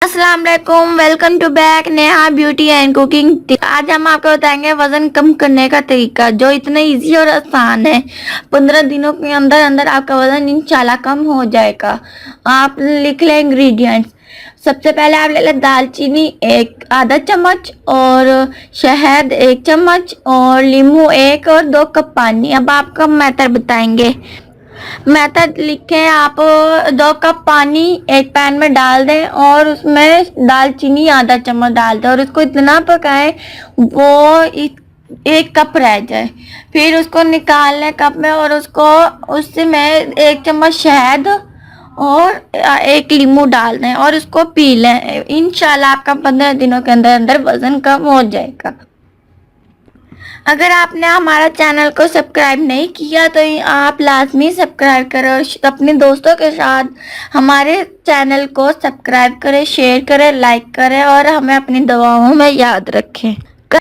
अस्सलाम वालेकुम, welcome to back Neha beauty and cooking. आज हम आपको बताएंगे वजन कम करने का तरीका जो इतना इजी और आसान है। 15 दिनों के अंदर अंदर आपका वजन इंशाल्लाह कम हो जाएगा। आप लिख लें इंग्रेडिएंट्स। सबसे पहले आप ले लें दालचीनी एक आधा चम्मच और शहद 1 चम्मच और नींबू 1 और 2 कप पानी। अब आपका मेथड बताएंगे। मेथड लिखें आप। 2 कप पानी एक पैन में डाल दें और उसमें दालचीनी आधा चम्मच डाल दें और उसको इतना पकाएं वो 1 कप रह जाए। फिर उसको निकाल लें कप में और उसको उससे में 1 चम्मच शहद और 1 नींबू डाल दें और उसको पी लें। इंशाल्लाह आपका 15 दिनों के अंदर अंदर वजन कम हो जाएगा। अगर आपने हमारा चैनल को सब्सक्राइब नहीं किया तो आप लाजमी सब्सक्राइब करें और अपने दोस्तों के साथ हमारे चैनल को सब्सक्राइब करें, शेयर करें, लाइक करें और हमें अपनी दुआओं में याद रखें।